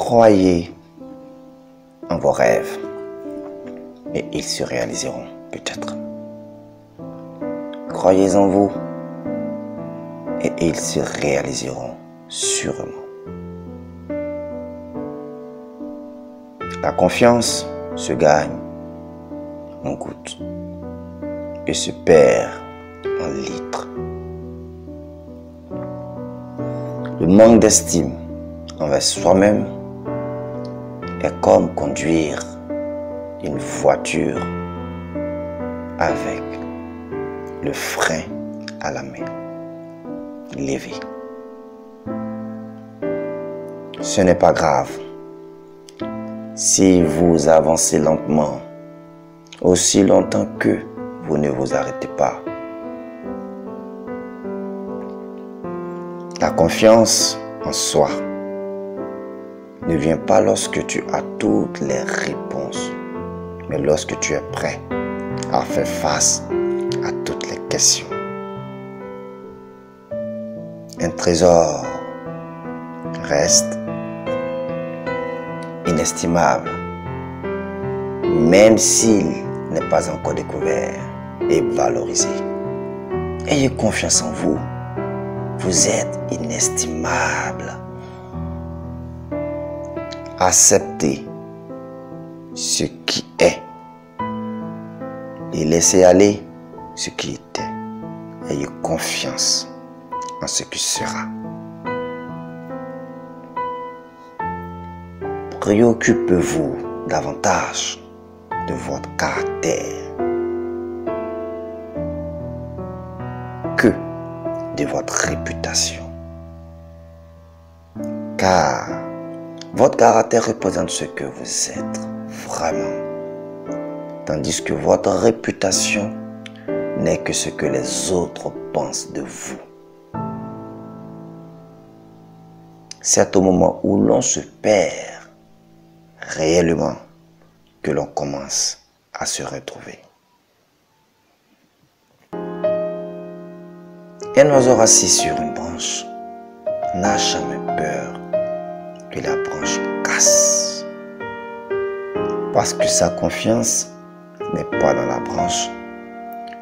Croyez en vos rêves et ils se réaliseront peut-être. Croyez en vous et ils se réaliseront sûrement. La confiance se gagne en gouttes et se perd en litres. Le manque d'estime envers soi-même est comme conduire une voiture avec le frein à la main levé. Ce n'est pas grave si vous avancez lentement, aussi longtemps que vous ne vous arrêtez pas. La confiance en soi ne vient pas lorsque tu as toutes les réponses, mais lorsque tu es prêt à faire face à toutes les questions. Un trésor reste inestimable, même s'il n'est pas encore découvert et valorisé. Ayez confiance en vous. Vous êtes inestimable. Acceptez ce qui est et laissez aller ce qui était. Ayez confiance en ce qui sera. Préoccupez-vous davantage de votre caractère que de votre réputation. Car votre caractère représente ce que vous êtes vraiment, tandis que votre réputation n'est que ce que les autres pensent de vous. C'est au moment où l'on se perd réellement que l'on commence à se retrouver. Un oiseau assis sur une branche n'a jamais peur que la branche casse, parce que sa confiance n'est pas dans la branche,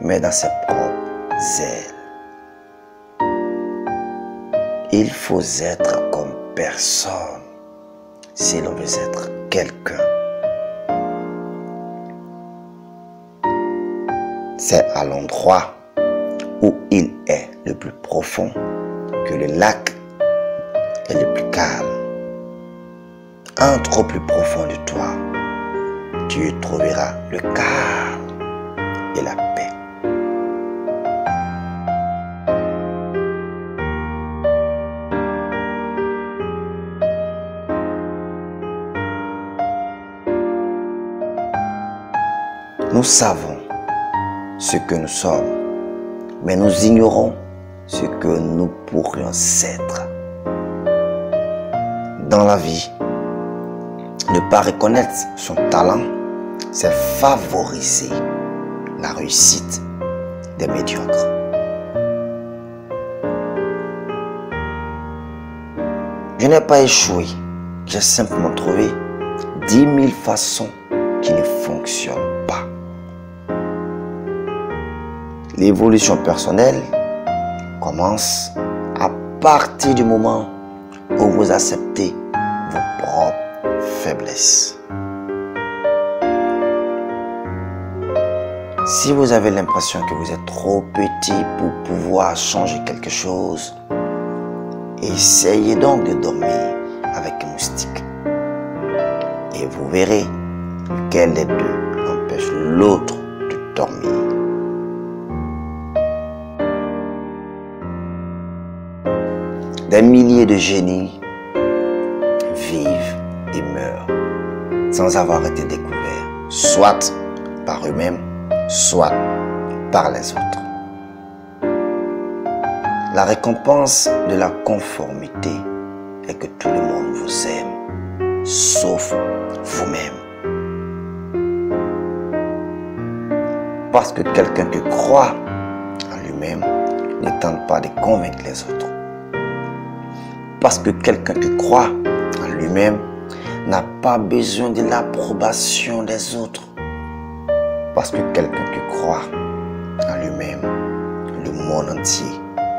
mais dans ses propres ailes. Il faut être comme personne si l'on veut être quelqu'un. C'est à l'endroit où il est le plus profond que le lac est le plus calme. Entre au plus profond de toi, tu y trouveras le calme et la paix. Nous savons ce que nous sommes, mais nous ignorons ce que nous pourrions être. Dans la vie, ne pas reconnaître son talent, c'est favoriser la réussite des médiocres. Je n'ai pas échoué, j'ai simplement trouvé 10 000 façons qui ne fonctionnent pas. L'évolution personnelle commence à partir du moment où vous acceptez vos propres faiblesses. Si vous avez l'impression que vous êtes trop petit pour pouvoir changer quelque chose, essayez donc de dormir avec un moustique. Et vous verrez lequel des deux empêche l'autre de dormir. Des milliers de génies vivent et meurent sans avoir été découverts, soit par eux-mêmes, soit par les autres. La récompense de la conformité est que tout le monde vous aime, sauf vous-même. Parce que quelqu'un qui croit en lui-même ne tente pas de convaincre les autres. Parce que quelqu'un qui croit en lui-même n'a pas besoin de l'approbation des autres. Parce que quelqu'un qui croit en lui-même, le monde entier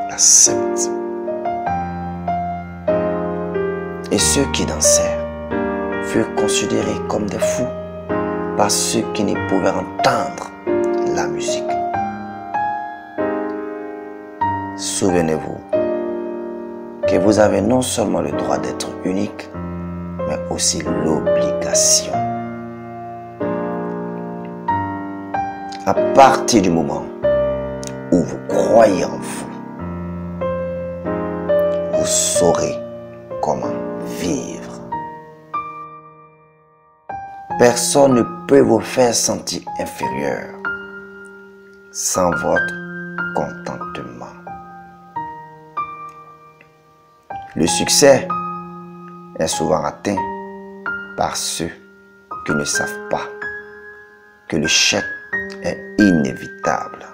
l'accepte. Et ceux qui dansaient furent considérés comme des fous par ceux qui ne pouvaient entendre la musique. Souvenez-vous que vous avez non seulement le droit d'être unique, mais aussi l'obligation. À partir du moment où vous croyez en vous, vous saurez comment vivre. Personne ne peut vous faire sentir inférieur sans votre contentement. Le succès est souvent atteint par ceux qui ne savent pas que l'échec est inévitable.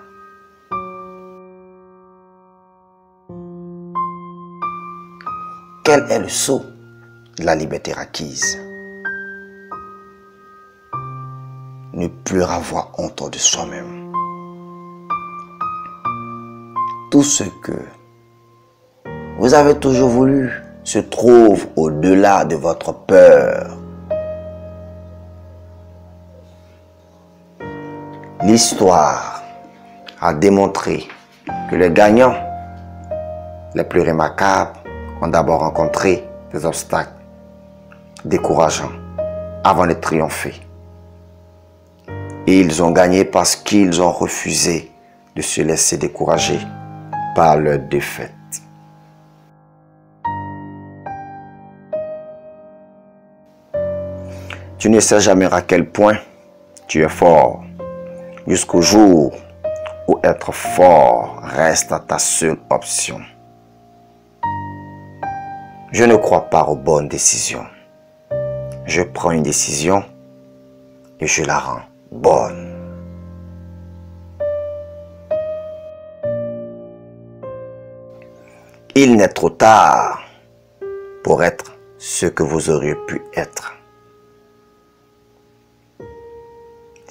Quel est le sceau de la liberté acquise? Ne plus avoir honte de soi-même. Tout ce que vous avez toujours voulu se trouve au-delà de votre peur. L'histoire a démontré que les gagnants les plus remarquables ont d'abord rencontré des obstacles décourageants avant de triompher. Et ils ont gagné parce qu'ils ont refusé de se laisser décourager par leur défaite. Tu ne sais jamais à quel point tu es fort, jusqu'au jour où être fort reste ta seule option. Je ne crois pas aux bonnes décisions. Je prends une décision et je la rends bonne. Il n'est trop tard pour être ce que vous auriez pu être.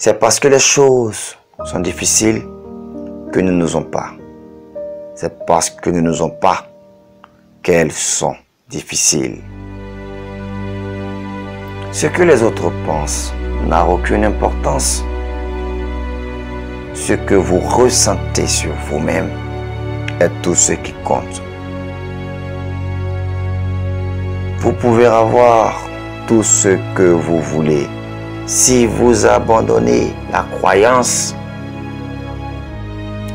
C'est parce que les choses sont difficiles que nous n'osons pas. C'est parce que nous n'osons pas qu'elles sont difficiles. Ce que les autres pensent n'a aucune importance. Ce que vous ressentez sur vous-même est tout ce qui compte. Vous pouvez avoir tout ce que vous voulez si vous abandonnez la croyance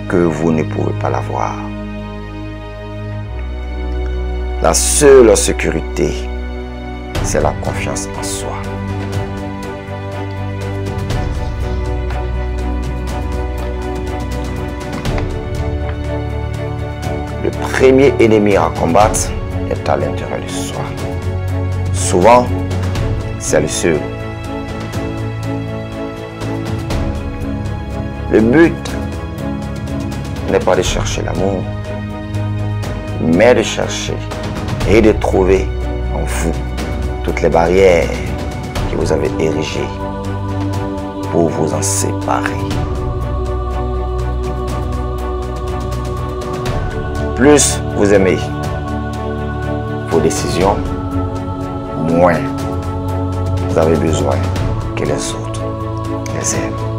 que vous ne pouvez pas l'avoir. La seule sécurité, c'est la confiance en soi. Le premier ennemi à combattre est à l'intérieur de soi. Souvent, c'est le seul. Le but n'est pas de chercher l'amour, mais de chercher et de trouver en vous toutes les barrières que vous avez érigées pour vous en séparer. Plus vous aimez vos décisions, moins vous avez besoin que les autres les aiment.